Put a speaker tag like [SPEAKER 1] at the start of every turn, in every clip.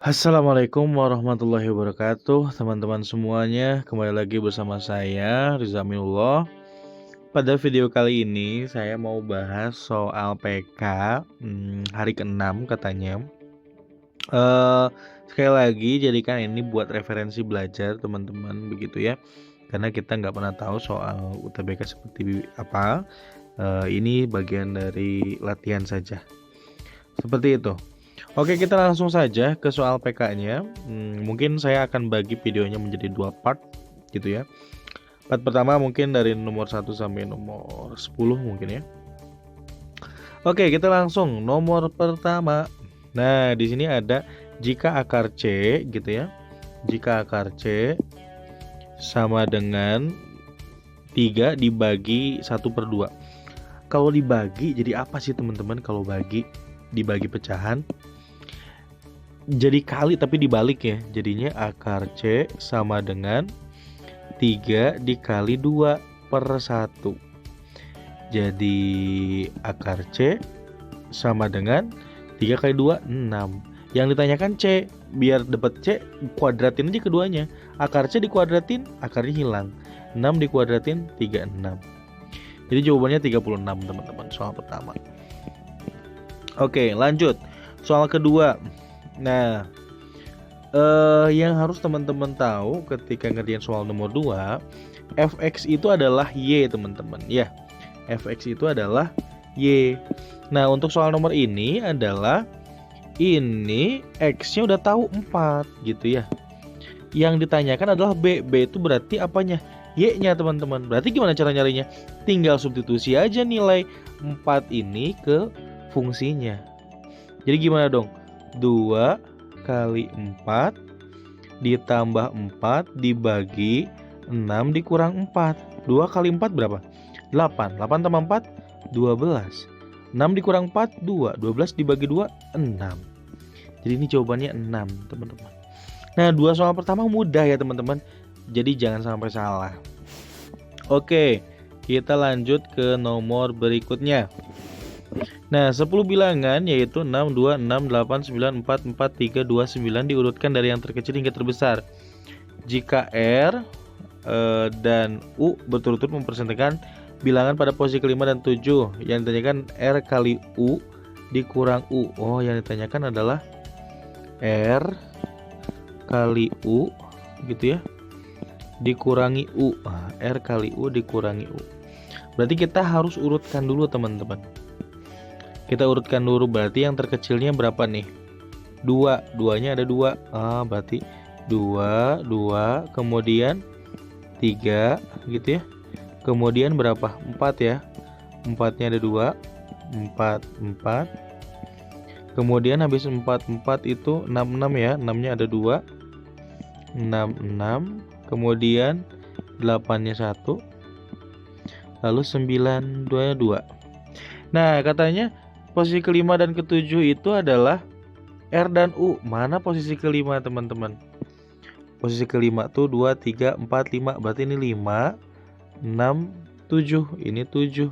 [SPEAKER 1] Assalamualaikum warahmatullahi wabarakatuh, teman-teman semuanya. Kembali lagi bersama saya Riza Aminullah. Pada video kali ini saya mau bahas soal PK hari ke-6 katanya. Eh Sekali lagi jadikan ini buat referensi belajar teman-teman begitu ya. Karena kita nggak pernah tahu soal UTBK seperti apa. Ini bagian dari latihan saja. Seperti itu. Oke, kita langsung saja ke soal PK-nya. Mungkin saya akan bagi videonya menjadi dua part gitu ya. Part pertama mungkin dari nomor 1 sampai nomor 10 mungkin ya. Oke, kita langsung nomor pertama. Nah, di sini ada jika akar C gitu ya. Jika akar C sama dengan 3 dibagi 1/2. Kalau dibagi jadi apa sih teman-teman kalau dibagi pecahan? Jadi kali tapi dibalik ya. Jadinya akar C sama dengan 3 dikali 2/1. Jadi akar C sama dengan 3 kali 2, 6. Yang ditanyakan C, biar dapat C kuadratin aja keduanya. Akar C dikuadratin, akarnya hilang. 6 dikuadratin, 36. Jadi jawabannya 36 teman-teman, soal pertama. Oke, lanjut. Soal kedua. Nah, yang harus teman-teman tahu ketika ngerjain soal nomor 2, fx itu adalah y teman-teman ya. Fx itu adalah y. Nah, untuk soal nomor ini adalah ini x-nya udah tahu 4 gitu ya. Yang ditanyakan adalah b. B itu berarti apanya? Y-nya teman-teman. Berarti gimana cara nyarinya? Tinggal substitusi aja nilai 4 ini ke fungsinya. Jadi gimana dong? 2 kali 4 ditambah 4 dibagi 6 dikurang 4. 2 kali 4 berapa? 8. 8 tambah 4, 12. 6 dikurang 4, 2. 12 dibagi 2, 6. Jadi ini jawabannya 6 teman-teman. Nah, dua soal pertama mudah ya teman-teman. Jadi jangan sampai salah. Oke, kita lanjut ke nomor berikutnya. Nah, 10 bilangan yaitu 6, 2, 6, 8, 9, 4, 4, 3, 2, 9 diurutkan dari yang terkecil hingga terbesar. Jika R dan U berturut-turut mempersentakan bilangan pada posisi kelima dan 7, yang ditanyakan R kali U dikurang U. Oh, yang ditanyakan adalah R kali U gitu ya, dikurangi U. R kali U dikurangi U. Berarti kita harus urutkan dulu teman-teman. Kita urutkan dulu, berarti yang terkecilnya berapa nih? 2, 2-nya ada 2. Berarti 2, 2, kemudian 3 gitu ya. Kemudian berapa? 4 ya. 4-nya ada 2. 4, 4. Kemudian habis 4, 4 itu 6, 6 ya. 6-nya ada 2. 6, 6. Kemudian 8-nya 1. Lalu 9, 2-nya 2. Nah, katanya posisi kelima dan ketujuh itu adalah R dan U. Mana posisi kelima teman-teman? Posisi kelima tuh 2, 3, 4, 5. Berarti ini 5, 6, 7. Ini 7.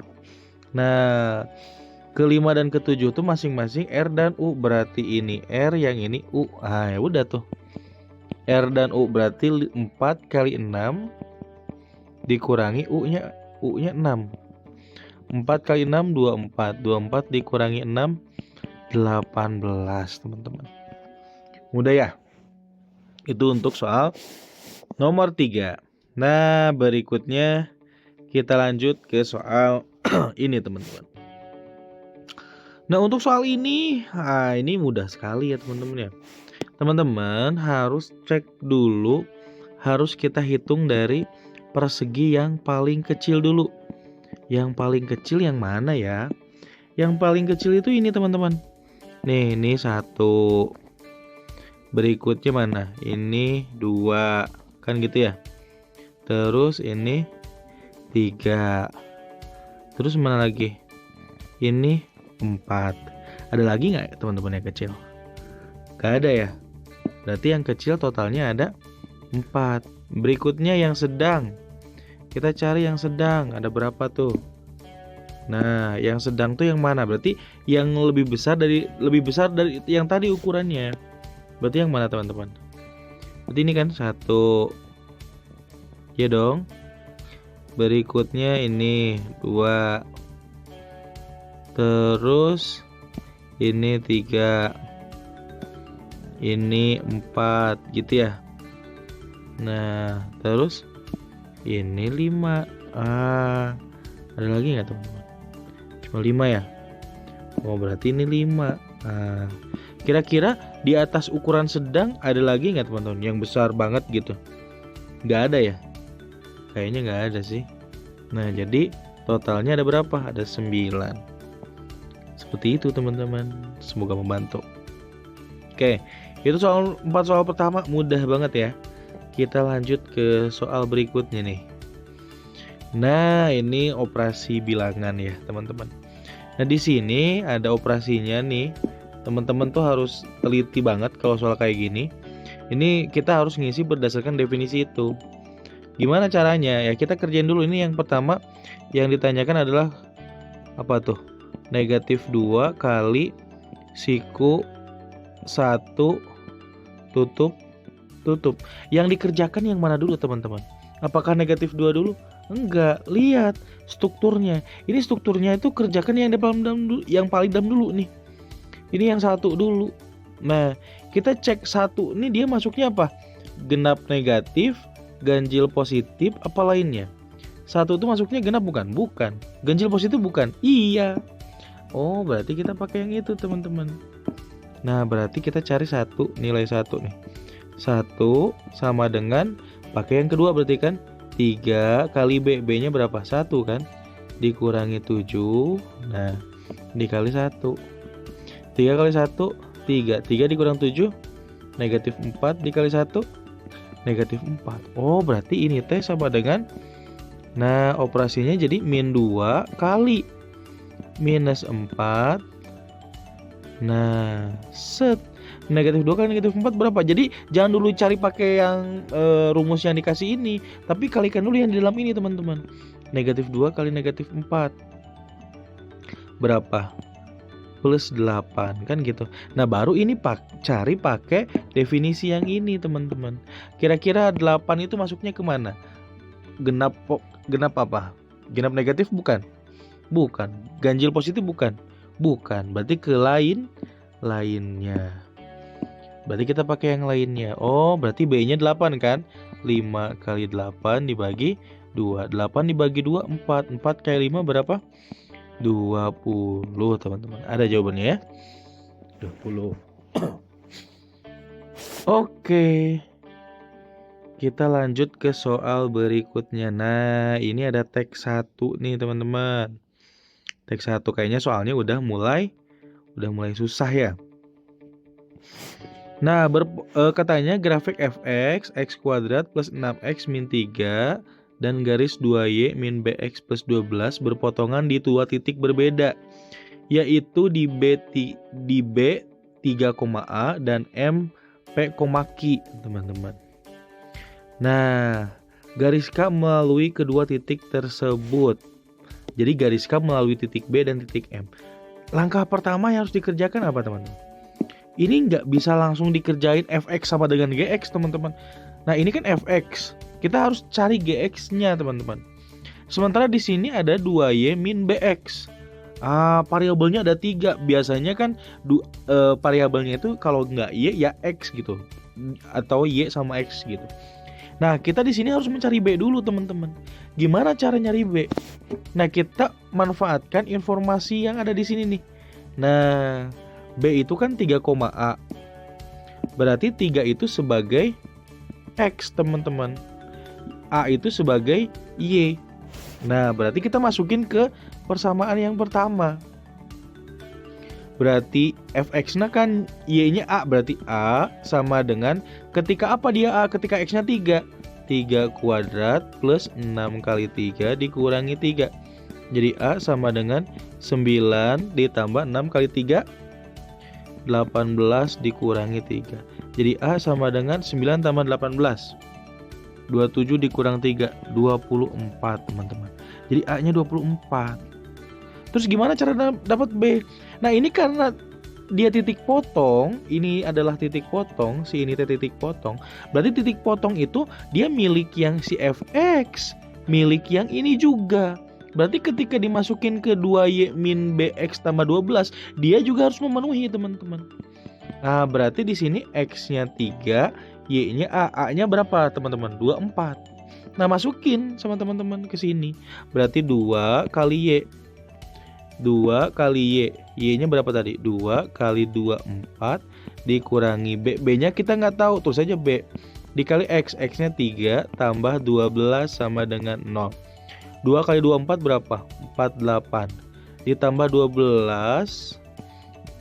[SPEAKER 1] Nah, kelima dan ketujuh tuh masing-masing R dan U. Berarti ini R, yang ini U. Ya udah tuh. R dan U berarti 4 kali 6 dikurangi U-nya 6. 4 kali 6, 24. 24 dikurangi 6, 18 teman-teman. Mudah ya? Itu untuk soal nomor 3. Nah, berikutnya kita lanjut ke soal ini teman-teman. Nah, untuk soal ini, ini mudah sekali ya teman-teman ya. Teman-teman harus cek dulu, harus kita hitung dari persegi yang paling kecil dulu. Yang paling kecil yang mana ya? Yang paling kecil itu ini teman-teman. Nih, ini 1. Berikutnya mana? Ini 2. Kan gitu ya. Terus ini 3. Terus mana lagi? Ini 4. Ada lagi nggak teman-teman yang kecil? Gak ada ya. Berarti yang kecil totalnya ada 4. Berikutnya yang sedang. Kita cari yang sedang, ada berapa tuh? Nah, yang sedang tuh yang mana? Berarti yang lebih besar dari yang tadi ukurannya. Berarti yang mana teman-teman? Berarti ini kan 1, ya dong. Berikutnya ini 2, terus ini 3, ini 4 gitu ya. Nah terus ini 5. Ada lagi nggak teman-teman? Cuma 5 ya. Oh berarti ini 5. Kira-kira di atas ukuran sedang ada lagi nggak teman-teman? Yang besar banget gitu? Nggak ada ya? Kayaknya nggak ada sih. Nah jadi totalnya ada berapa? Ada 9. Seperti itu teman-teman. Semoga membantu. Oke, itu 4 soal pertama mudah banget ya. Kita lanjut ke soal berikutnya nih. Nah, ini operasi bilangan ya, teman-teman. Nah, di sini ada operasinya nih. Teman-teman tuh harus teliti banget kalau soal kayak gini. Ini kita harus ngisi berdasarkan definisi itu. Gimana caranya? Ya, kita kerjain dulu. Ini yang pertama yang ditanyakan adalah apa tuh? Negatif 2 kali siku 1 tutup. Yang dikerjakan yang mana dulu teman-teman? Apakah negatif 2 dulu? Enggak, lihat strukturnya. Ini strukturnya itu kerjakan yang paling dalam dulu nih. Ini yang 1 dulu. Nah, kita cek 1 ini dia masuknya apa? Genap negatif, ganjil positif, apa lainnya? 1 itu masuknya genap bukan? Bukan. Ganjil positif bukan? Iya. Oh, berarti kita pakai yang itu teman-teman. Nah, berarti kita cari nilai 1 nih. 1 sama dengan pakai yang kedua berarti kan 3 kali B. B-nya berapa? 1 kan? Dikurangi 7. Nah, dikali 1. 3 kali 1 3. 3 dikurang 7 negatif 4 dikali 1 negatif 4. Oh, berarti ini T sama dengan, nah operasinya jadi min 2 kali minus 4. Nah, set. Negatif 2 kali negatif 4 berapa? Jadi jangan dulu cari pakai yang rumus yang dikasih ini, tapi kalikan dulu yang di dalam ini teman-teman. Negatif 2 kali negatif 4 berapa? Plus 8 kan gitu. Nah baru ini cari pakai definisi yang ini teman-teman. Kira-kira 8 itu masuknya kemana? Genap apa? Genap negatif bukan? Bukan. Ganjil positif bukan? Bukan. Berarti ke lainnya. Berarti kita pakai yang lainnya. Oh, berarti B-nya 8 kan? 5 kali 8 dibagi 2. 8 dibagi 2, 4. 4 kali 5 berapa? 20, teman-teman. Ada jawabannya ya? 20. Oke. Kita lanjut ke soal berikutnya. Nah, ini ada teks 1 nih, teman-teman. Teks 1 kayaknya soalnya udah mulai susah ya. Nah, katanya grafik fx x kuadrat plus 6x min 3 dan garis 2y min bx plus 12 berpotongan di 2 titik berbeda, yaitu di B 3,A dan M P, Q, teman-teman. Nah, garis K melalui kedua titik tersebut. Jadi garis K melalui titik B dan titik M. Langkah pertama yang harus dikerjakan apa teman-teman? Ini nggak bisa langsung dikerjain fx sama dengan gx teman-teman. Nah ini kan fx, kita harus cari gx-nya teman-teman. Sementara di sini ada 2y min bx. Variabelnya ada 3. Biasanya kan variabelnya itu kalau nggak y ya x gitu, atau y sama x gitu. Nah kita di sini harus mencari b dulu teman-teman. Gimana cara nyari b? Nah kita manfaatkan informasi yang ada di sini nih. Nah B itu kan 3,A. Berarti 3 itu sebagai X teman-teman. A itu sebagai Y. Nah berarti kita masukin ke persamaan yang pertama. Berarti Fx-nya kan Y-nya A. Berarti A sama dengan, ketika apa dia A? Ketika X-nya 3. 3 kuadrat plus 6 kali 3 dikurangi 3. Jadi A sama dengan 9 ditambah 6 kali 3. 18 dikurangi 3. Jadi A sama dengan 9 tambah 18. 27 dikurang 3, 24 teman-teman. Jadi A nya 24. Terus gimana cara dapat B? Nah ini karena dia titik potong, ini adalah titik potong, si ini titik potong. Berarti titik potong itu dia milik yang si fx, milik yang ini juga. Berarti ketika dimasukin ke 2y min bx tambah 12, dia juga harus memenuhi teman-teman. Nah, berarti di sini x-nya 3, y-nya a-nya berapa teman-teman? 24. Nah, masukin sama teman-teman ke sini. Berarti 2 kali y. 2 kali y. Y-nya berapa tadi? 2 kali 2 4 dikurangi b. B-nya kita nggak tahu, tulis saja b. Dikali x. X-nya 3 tambah 12 sama dengan 0. 2 kali 2 4 berapa? 48. Ditambah 12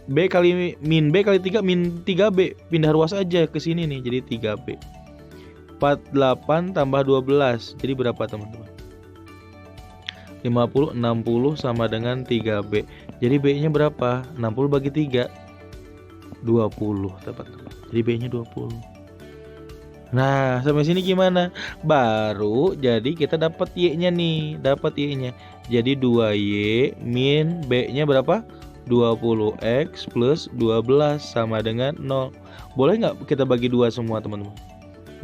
[SPEAKER 1] B kali min B kali 3 min 3B. Pindah ruas aja ke sini nih, jadi 3B. 48 tambah 12. Jadi berapa teman-teman? 50, 60 sama dengan 3B. Jadi B-nya berapa? 60 bagi 3. 20 teman-teman. Jadi B-nya 20. Nah, sampai sini gimana? Baru jadi kita dapat Y-nya nih, dapat Y-nya. Jadi 2Y min B-nya berapa? 20x plus 12 sama dengan 0. Boleh nggak kita bagi 2 semua teman-teman?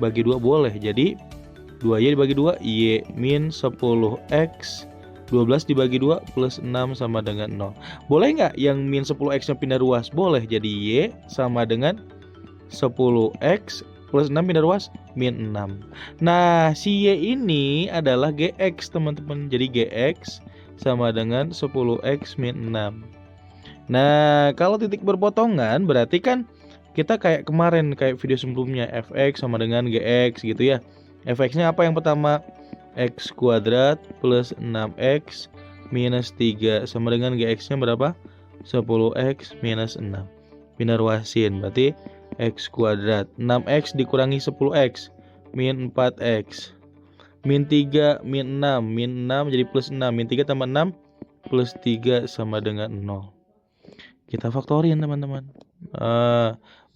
[SPEAKER 1] Bagi 2 boleh. Jadi 2Y dibagi 2, Y min 10x 12 dibagi 2 plus 6 sama dengan 0. Boleh nggak yang min 10x nya pindah ruas? Boleh. Jadi Y sama dengan 10x plus 6 pindah ruas min 6. Nah, si Y ini adalah GX teman-teman. Jadi GX sama dengan 10x min 6. Nah, kalau titik berpotongan berarti kan kita kayak kemarin, kayak video sebelumnya, fx sama dengan gx gitu ya. Fx-nya apa yang pertama? X kuadrat plus 6x minus 3 sama dengan gx-nya berapa? 10x minus 6. Pindah ruasin, berarti x kuadrat 6x dikurangi 10x min 4x min 3 min 6 min 6 jadi plus 6 min 3 tambah 6 plus 3 sama dengan 0. Kita faktorin teman-teman.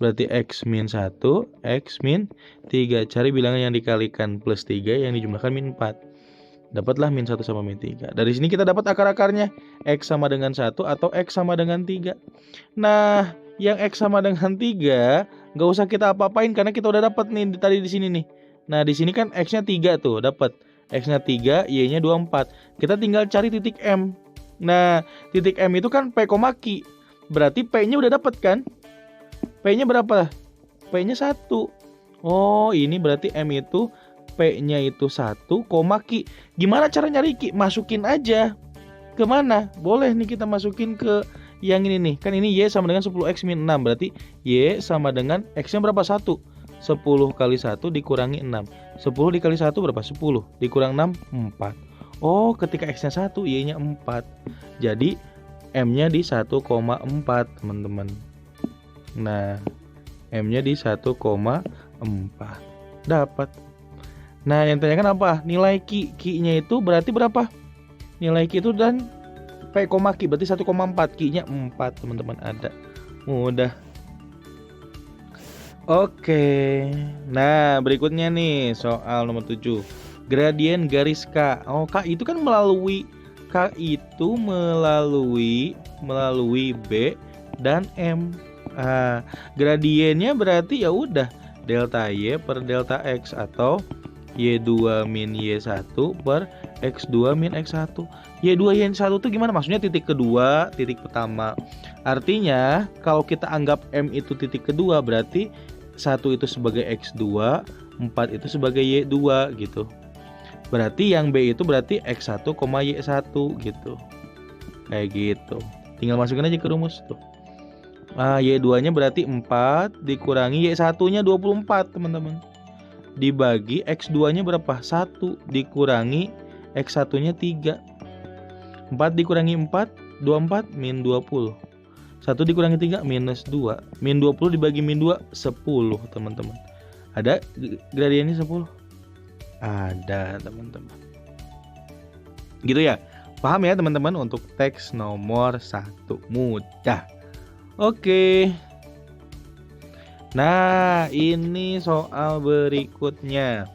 [SPEAKER 1] Berarti x min 1, x min 3. Cari bilangan yang dikalikan plus 3, yang dijumlahkan min 4. Dapatlah min 1 sama min 3. Dari sini kita dapat akar-akarnya. X sama dengan 1 atau x sama dengan 3. Nah, yang x sama dengan 3 nggak usah kita apa-apain karena kita udah dapat nih tadi di sini nih. Nah, di sini kan x-nya 3 tuh, dapat. X-nya 3, y-nya 24. Kita tinggal cari titik M. Nah, titik M itu kan P, Q. Berarti P-nya udah dapat kan? P-nya berapa? P-nya 1. Oh, ini berarti M itu P-nya itu 1, Q. Gimana cara nyari Q? Masukin aja. Kemana? Boleh nih kita masukin ke yang ini nih. Kan ini Y sama dengan 10x min 6. Berarti Y sama dengan X-nya berapa? 1. 10 kali 1 dikurangi 6. 10 dikali 1 berapa? 10. Dikurang 6, 4. Oh, ketika X-nya 1, Y-nya 4. Jadi M-nya di 1,4 teman-teman. Nah, M-nya di 1,4. Dapat. Nah, yang tanyakan apa? Nilai Q-nya itu berarti berapa? Nilai Q itu dan P, Q berarti 1,4. Q-nya 4 teman-teman, ada. Mudah. Oke. Nah, berikutnya nih soal nomor 7. Gradien garis K. Oh, K itu kan melalui B dan M. Gradiennya berarti ya udah delta Y per delta X atau Y2 min Y1 per X2 min X1. Y2 Y1 itu gimana? Maksudnya titik kedua, titik pertama. Artinya kalau kita anggap M itu titik kedua berarti 1 itu sebagai X2, 4 itu sebagai Y2 gitu. Berarti yang B itu berarti X1, Y1 gitu. Kayak gitu. Tinggal masukin aja ke rumus tuh. Y2-nya berarti 4 dikurangi Y1-nya 24, teman-teman. Dibagi X2-nya berapa? 1 dikurangi X1-nya 3. 4 dikurangi 4, 24 min 20. 1 dikurangi 3 minus 2. Min 20 dibagi min 2, 10, teman-teman. Ada gradiennya 10? Ada, teman-teman. Gitu ya. Paham ya teman-teman untuk teks nomor 1. Mudah. Oke. Nah, ini soal berikutnya.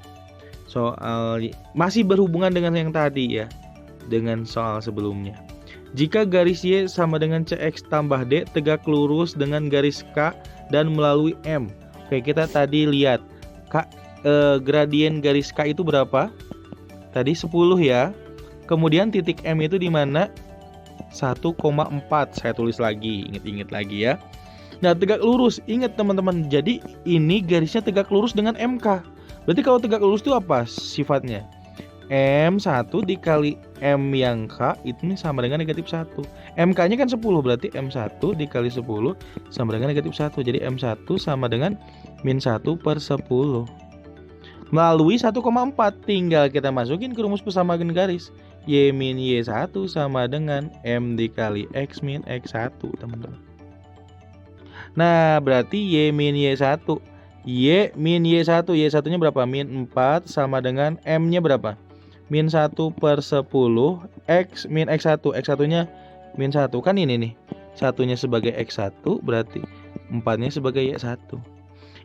[SPEAKER 1] Soal masih berhubungan dengan yang tadi ya. Dengan soal sebelumnya. Jika garis Y sama dengan CX tambah D tegak lurus dengan garis K dan melalui M. Oke, kita tadi lihat gradien garis K itu berapa? Tadi 10 ya. Kemudian titik M itu di mana? 1,4. Saya tulis lagi, ingat-ingat lagi ya. Nah, tegak lurus. Ingat teman-teman, jadi ini garisnya tegak lurus dengan MK. Berarti kalau tegak lurus itu apa sifatnya? M1 dikali M yang K itu sama dengan negatif 1. MK-nya kan 10, berarti M1 dikali 10 sama dengan negatif 1. Jadi M1 sama dengan min 1 per 10. Melalui 1,4 tinggal kita masukin ke rumus persamaan garis. Y min Y1 sama dengan M dikali X min X1, teman-teman. Nah, berarti Y min Y1. Y min Y1, Y1-nya berapa? Min 4 sama dengan M-nya berapa? Min 1 per 10 X min X1. X1-nya min 1, kan ini nih. 1-nya sebagai X1, berarti 4-nya sebagai Y1.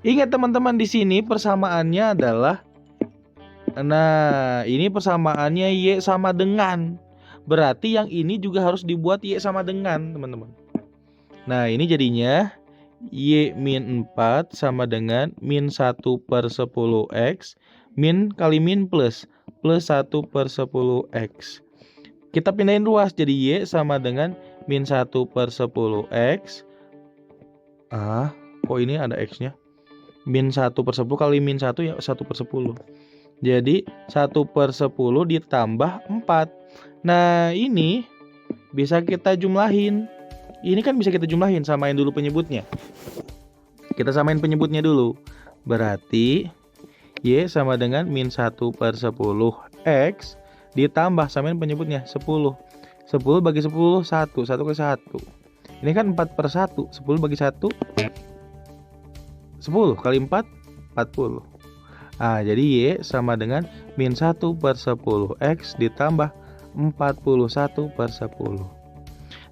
[SPEAKER 1] Ingat teman-teman, di sini persamaannya adalah, nah ini persamaannya Y sama dengan. Berarti yang ini juga harus dibuat Y sama dengan, teman-teman. Nah, ini jadinya Y min 4 sama dengan min 1 per 10X min kali min plus 1 per 10X. Kita pindahin ruas, jadi Y sama dengan min 1 per 10X. Kok ini ada X-nya? Min 1 per 10 kali min 1 ya 1 per 10. Jadi 1 per 10 ditambah 4. Nah, ini bisa kita jumlahin. Ini kan bisa kita jumlahin, samain dulu penyebutnya. Kita samain penyebutnya dulu. Berarti Y sama dengan min 1 per 10X ditambah, samain penyebutnya 10. 10 bagi 10 1, 1 kali 1. Ini kan 4 per 1, 10 bagi 1 10 kali 4 40. Jadi Y sama dengan min 1 per 10X ditambah 41 per 10.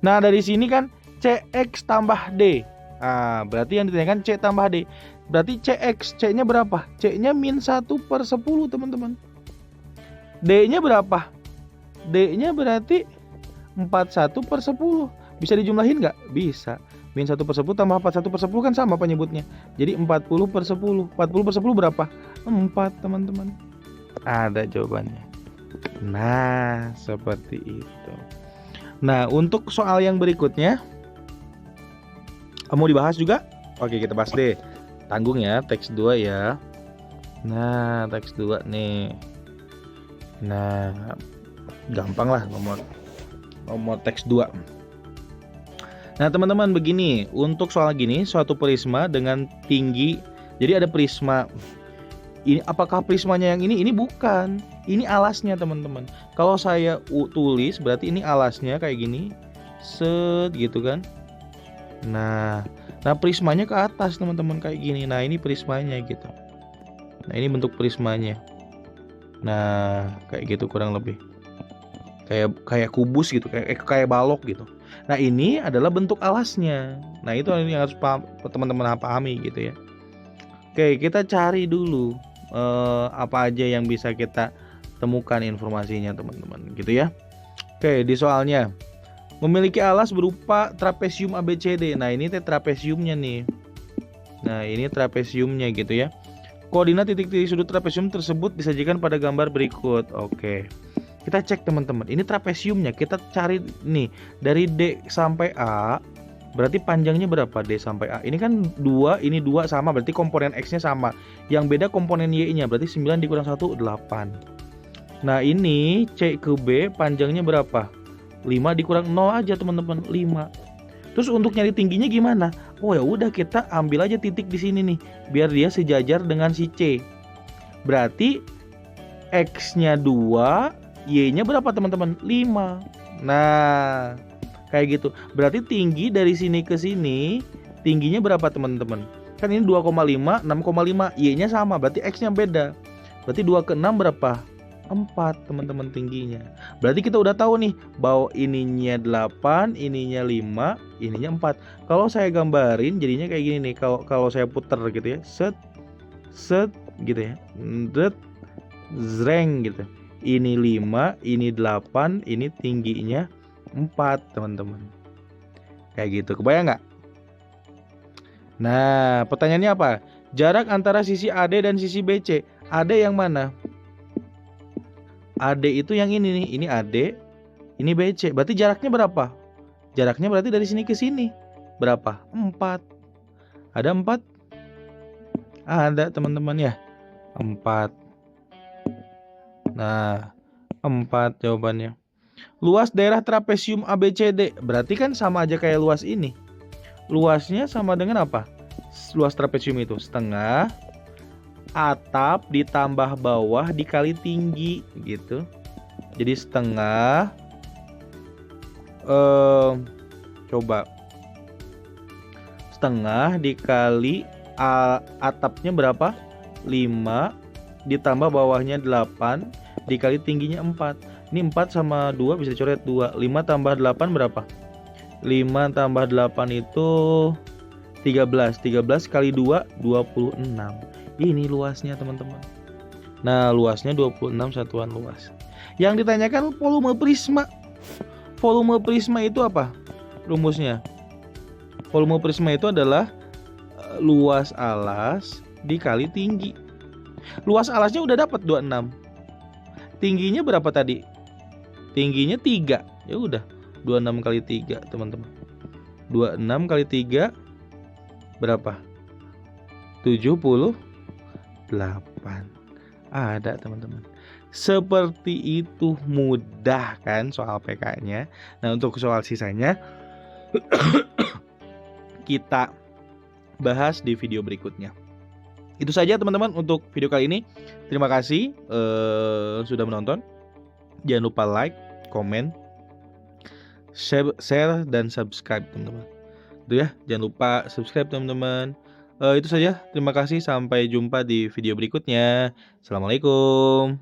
[SPEAKER 1] Nah, dari sini kan CX tambah D. Berarti yang ditanyakan C tambah D. Berarti CX, C-nya berapa? C-nya min 1 per 10, teman-teman. D-nya berapa? D-nya berarti 41 per 10. Bisa dijumlahin nggak? Bisa. Min 1 per 10 tambah 41 per 10 kan sama penyebutnya. Jadi 40 per 10. 40 per 10 berapa? 4, teman-teman. Ada jawabannya. Nah, seperti itu. Nah, untuk soal yang berikutnya, mau dibahas juga? Oke, kita bahas deh. Tanggung ya, teks 2 ya. Nah, teks 2 nih. Nah, gampang lah nomor teks 2. Nah, teman-teman, begini. Untuk soal gini, suatu prisma dengan tinggi. Jadi ada prisma. Ini apakah prismanya yang ini? Ini bukan. Ini alasnya, teman-teman. Kalau saya tulis berarti ini alasnya kayak gini. Set gitu kan. Nah, prismanya ke atas, teman-teman, kayak gini. Nah, ini prismanya gitu. Nah, ini bentuk prismanya. Nah, kayak gitu kurang lebih. Kayak kubus gitu, kayak balok gitu. Nah, ini adalah bentuk alasnya. Nah, itu yang harus teman-teman pahami gitu ya. Oke, kita cari dulu apa aja yang bisa kita temukan informasinya, teman-teman, gitu ya. Oke, di soalnya memiliki alas berupa trapesium ABCD. Nah, ini trapesiumnya nih. Nah, ini trapesiumnya gitu ya. Koordinat titik-titik sudut trapesium tersebut disajikan pada gambar berikut. Oke. Kita cek, teman-teman. Ini trapesiumnya. Kita cari nih dari D sampai A. Berarti panjangnya berapa D sampai A? Ini kan 2, ini 2 sama, berarti komponen X-nya sama. Yang beda komponen Y-nya, berarti 9 dikurang 1 8. Nah, ini C ke B panjangnya berapa? 5 dikurang 0 aja, teman-teman, 5. Terus untuk nyari tingginya gimana? Oh ya udah, kita ambil aja titik di sini nih, biar dia sejajar dengan si C. Berarti X-nya 2, Y-nya berapa, teman-teman? 5. Nah, kayak gitu. Berarti tinggi dari sini ke sini, tingginya berapa, teman-teman? Kan ini 2,5, 6,5, Y-nya sama, berarti X-nya beda. Berarti 2 ke 6 berapa? 4, teman-teman, tingginya. Berarti kita udah tahu nih bahwa ininya 8, ininya 5, ininya 4. Kalau saya gambarin jadinya kayak gini nih. Kalau saya puter gitu ya. Set gitu ya. Zreng gitu. Ini 5, ini 8, ini tingginya 4, teman-teman. Kayak gitu, kebayang nggak? Nah, pertanyaannya apa? Jarak antara sisi AD dan sisi BC. AD yang mana? AD itu yang ini nih, ini AD, ini BC. Berarti jaraknya berapa? Jaraknya berarti dari sini ke sini. Berapa? 4. Ada 4? Ada, teman-teman ya. 4. Nah, 4 jawabannya. Luas daerah trapesium ABCD. Berarti kan sama aja kayak luas ini. Luasnya sama dengan apa? Luas trapesium itu setengah atap ditambah bawah dikali tinggi gitu. Jadi setengah coba setengah dikali atapnya berapa? 5 ditambah bawahnya 8 dikali tingginya 4. Ini 4 sama 2 bisa dicoret 2. 5 tambah 8 berapa? 5 tambah 8 itu 13. 13 kali 2 26. Ini luasnya, teman-teman. Nah, luasnya 26 satuan luas. Yang ditanyakan volume prisma. Volume prisma itu apa? Rumusnya. Volume prisma itu adalah luas alas dikali tinggi. Luas alasnya udah dapat 26. Tingginya berapa tadi? Tingginya 3. Ya udah, 26 kali 3, teman-teman. 26 kali 3 berapa? 78. Ada, teman-teman. Seperti itu, mudah kan soal PK-nya. Nah, untuk soal sisanya kita bahas di video berikutnya. Itu saja, teman-teman, untuk video kali ini. Terima kasih sudah menonton. Jangan lupa like, komen, share dan subscribe, teman-teman. Itu ya, jangan lupa subscribe, teman-teman. Itu saja. Terima kasih. Sampai jumpa di video berikutnya. Assalamualaikum.